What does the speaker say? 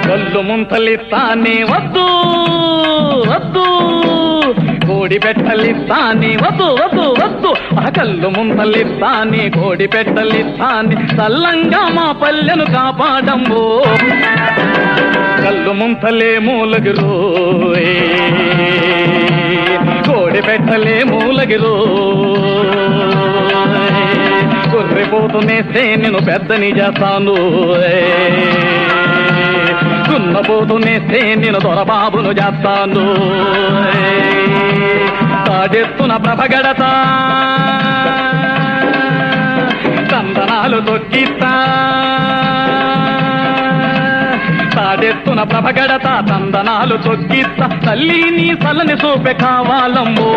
కళ్ళు ముంతలిస్తానే వద్దు వద్దు, కోడి పెట్టలిస్తానే వద్దు వద్దు వద్దు, ఆ కళ్ళు ముంతలిస్తానే కోడి పెట్టలిస్తానే, చల్లంగా మా పల్లెను కాపాడంబో. కళ్ళు ముంతలే మూలగిరో, కోడి పెట్టలే మూలగిరో, కుర్రిపోతునేస్తే నేను పెద్దని చేస్తాను, దున్నపోతునేస్తే నేను దొరబాబును చేస్తాను. తాడెత్తున ప్రభగడత తందనాలు తొక్కిస్తా, తాడెత్తున ప్రభగడత తందనాలు తొక్కిస్తా, తల్లి నీ సలని చూపె కావాలమ్మో.